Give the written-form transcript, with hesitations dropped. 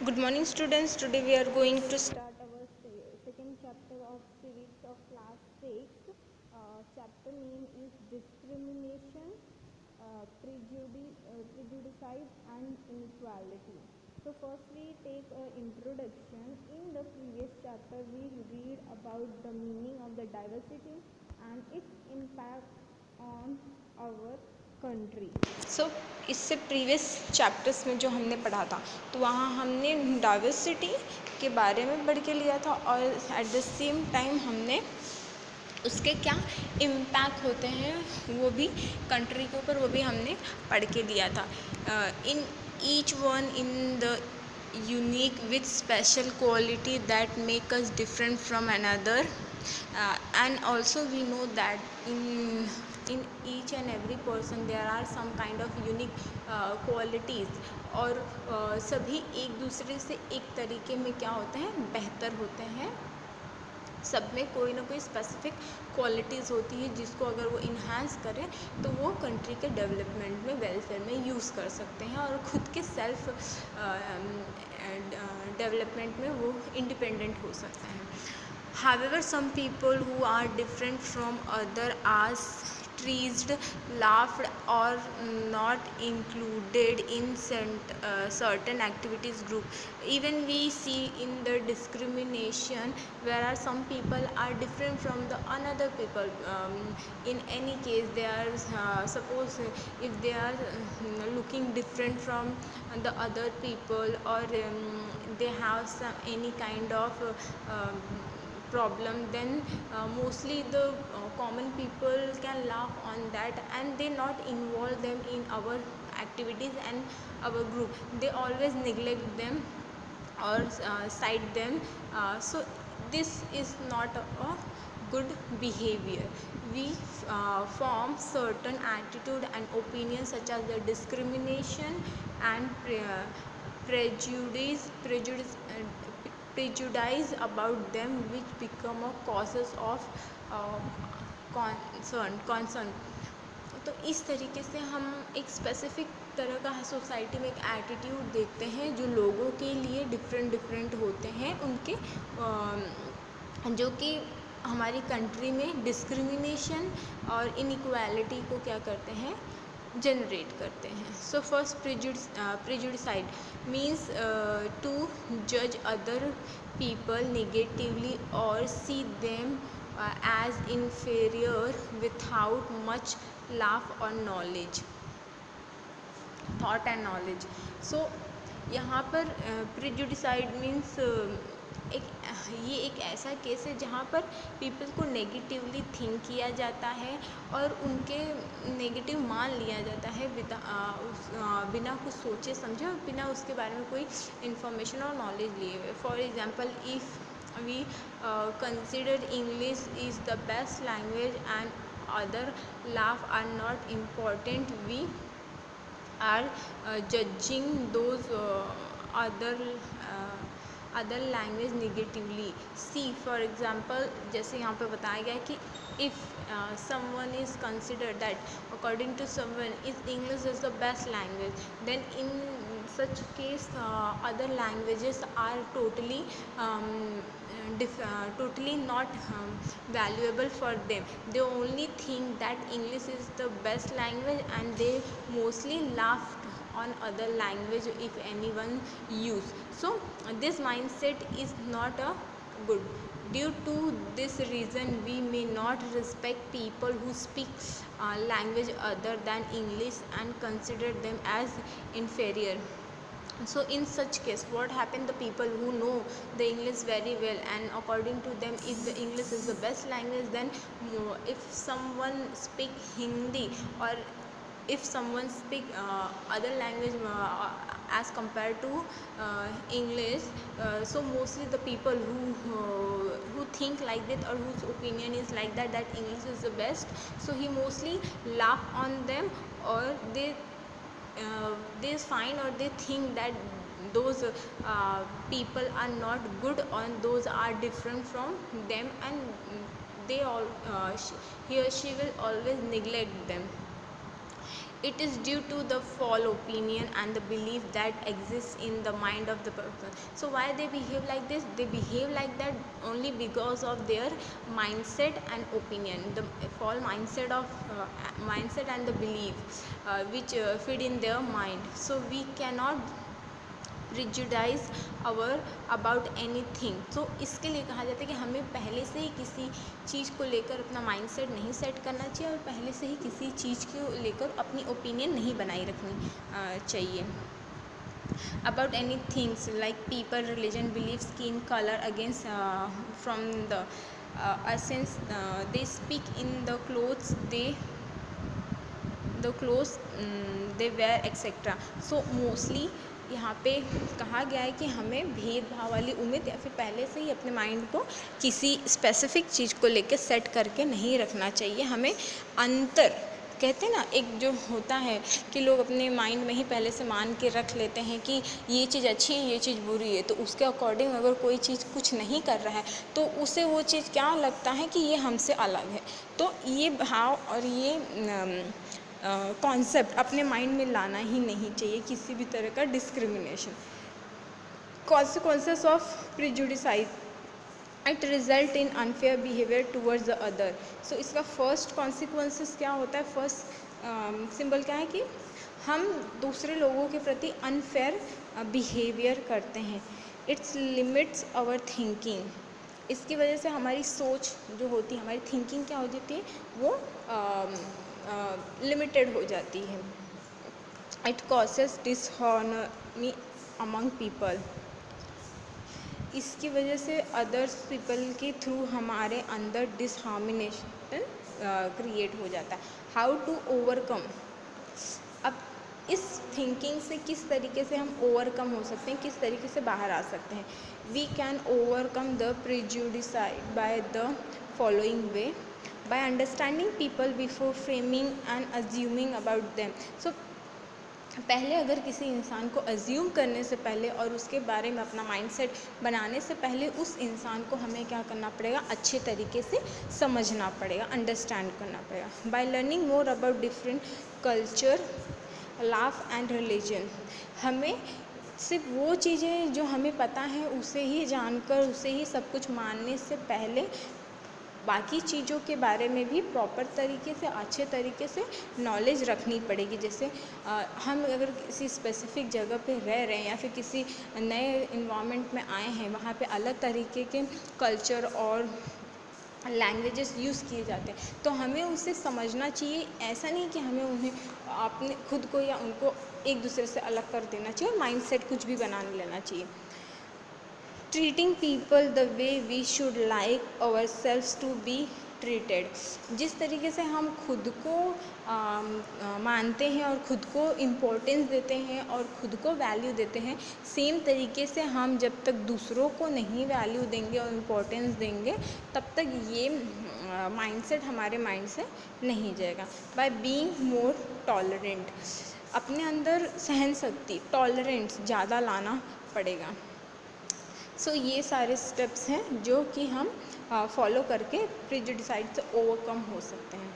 Good morning, students. Today we are going to start our second chapter of series of class 6. Chapter name is discrimination, prejudice and inequality. So first we take an introduction. In the previous chapter we read about the meaning of the diversity and its impact on our country. इससे previous chapters में जो हमने पढ़ा था तो वहाँ हमने diversity के बारे में पढ़ के लिया था और एट द सेम टाइम हमने उसके क्या इम्पैक्ट होते हैं वो भी कंट्री के ऊपर वो भी हमने पढ़ के लिया था। In each one in the unique with special quality that make us different from another and also we know that in each and every person there are some kind of unique qualities और सभी एक दूसरे से एक तरीके में क्या होते हैं बेहतर होते हैं। सब में कोई ना कोई स्पेसिफिक क्वालिटीज़ होती है जिसको अगर वो इन्हांस करें तो वो कंट्री के डेवलपमेंट में वेलफेयर में यूज़ कर सकते हैं और ख़ुद के सेल्फ डेवलपमेंट में वो इंडिपेंडेंट हो सकते हैं। However, some people who are different from other are teased, laughed, or not included in certain activities group. Even we see in the discrimination, where some people are different from the another people. In any case, they are suppose if they are looking different from the other people or they have any kind of problem, then mostly the common people can laugh on that and they not involve them in our activities and our group. They always neglect them or cite them. So this is not a good behavior. We form certain attitude and opinions such as the discrimination and prejudice about them which become a causes of concern. तो इस तरीके से हम एक specific तरह का society में एक एटीट्यूड देखते हैं जो लोगों के लिए डिफरेंट होते हैं उनके जो कि हमारी कंट्री में डिस्क्रिमिनेशन और इनइक्वालिटी को क्या करते हैं जनरेट करते हैं। सो फर्स्ट प्रेजुडिसाइड मीन्स टू जज other people negatively or see them as inferior without much laugh or knowledge thought and knowledge. So यहाँ पर प्रेजुडिसाइड मीन्स ये एक ऐसा केस है जहाँ पर पीपल को नेगेटिवली थिंक किया जाता है और उनके नेगेटिव मान लिया जाता है बिना कुछ सोचे समझे और बिना उसके बारे में कोई इन्फॉर्मेशन और नॉलेज लिए हुए। For example if we consider English is the best language and other laugh are not important, we are judging those other language negatively. See for example जैसे यहाँ पे बताया गया है कि if someone is considered that according to someone is English is the best language, then in such case other languages are totally totally not valuable for them. They only think that English is the best language and they mostly laugh on other language if anyone use. So this mindset is not a good. Due to this reason we may not respect people who speak language other than English and consider them as inferior. So in such case what happen, the people who know the English very well and according to them if the English is the best language, then if someone speak Hindi or if someone speak other language as compared to English, so mostly the people who think like that or whose opinion is like that English is the best, so he mostly laugh on them or they find or they think that those people are not good or those are different from them and they all he or she will always neglect them. It is due to the false opinion and the belief that exists in the mind of the person. So why they behave like this? They behave like that only because of their mindset and opinion, the false mindset and the belief which feed in their mind. So we cannot prejudice our about any thing. तो इसके लिए कहा जाता है कि हमें पहले से ही किसी चीज़ को लेकर अपना माइंडसेट नहीं सेट करना चाहिए और पहले से ही किसी चीज़ को लेकर अपनी ओपिनियन नहीं बनाई रखनी चाहिए। About any things like people, religion, believe, skin colour against from the essence they speak in the clothes they wear etcetera. So mostly यहाँ पे कहा गया है कि हमें भेदभाव वाली उम्मीद या फिर पहले से ही अपने माइंड को किसी स्पेसिफिक चीज़ को लेकर सेट करके नहीं रखना चाहिए। हमें अंतर कहते हैं ना, एक जो होता है कि लोग अपने माइंड में ही पहले से मान के रख लेते हैं कि ये चीज़ अच्छी है, ये चीज़ बुरी है, तो उसके अकॉर्डिंग अगर कोई चीज़ कुछ नहीं कर रहा है तो उसे वो चीज़ क्या लगता है कि ये हमसे अलग है। तो ये भाव और ये कॉन्सेप्ट अपने माइंड में लाना ही नहीं चाहिए, किसी भी तरह का discrimination. Consequences of prejudices, it result in unfair behaviour towards the other. So इसका फर्स्ट कॉन्सिक्वेंसेस क्या होता है? फर्स्ट सिंबल क्या है कि हम दूसरे लोगों के प्रति अनफेयर बिहेवियर करते हैं। It's limits our thinking. इसकी वजह से हमारी सोच जो होती है, हमारी थिंकिंग क्या हो जाती है, वो लिमिटेड हो जाती है। It causes disharmony among people. इसकी वजह से अदर्स पीपल के थ्रू हमारे अंदर डिसहार्मोनेशन क्रिएट हो जाता है। How to overcome? अब इस थिंकिंग से किस तरीके से हम ओवरकम हो सकते हैं, किस तरीके से बाहर आ सकते हैं? We can overcome the prejudiced by the following way, by understanding people before framing and assuming about them। So पहले अगर किसी इंसान को अज्यूम करने से पहले और उसके बारे में अपना माइंडसेट बनाने से पहले उस इंसान को हमें क्या करना पड़ेगा? अच्छे तरीके से समझना पड़ेगा, अंडरस्टैंड करना पड़ेगा। By learning more about different culture, laugh and religion. हमें सिर्फ वो चीज़ें जो हमें पता है उसे ही जानकर उसे ही सब कुछ मानने से पहले बाकी चीज़ों के बारे में भी प्रॉपर तरीके से, अच्छे तरीके से नॉलेज रखनी पड़ेगी। जैसे हम अगर किसी स्पेसिफिक जगह पे रह रहे हैं या फिर किसी नए इन्वायरमेंट में आए हैं, वहाँ पे अलग तरीके के कल्चर और लैंग्वेजेस यूज़ किए जाते हैं, तो हमें उसे समझना चाहिए। ऐसा नहीं कि हमें उन्हें अपने खुद को या उनको एक दूसरे से अलग कर देना चाहिए और माइंडसेट कुछ भी बना लेना चाहिए। Treating people the way we should like ourselves to be treated. जिस तरीके से हम खुद को मानते हैं और खुद को इम्पोर्टेंस देते हैं और खुद को वैल्यू देते हैं, सेम तरीके से हम जब तक दूसरों को नहीं वैल्यू देंगे और इम्पोर्टेंस देंगे तब तक ये माइंडसेट हमारे माइंड से नहीं जाएगा। बाय बीइंग मोर टॉलरेंट, अपने अंदर सहन शक्ति, टॉलरेंस ज़्यादा लाना पड़ेगा। सो ये सारे स्टेप्स हैं जो कि हम फॉलो करके प्रिजुडिसाइड से ओवरकम हो सकते हैं।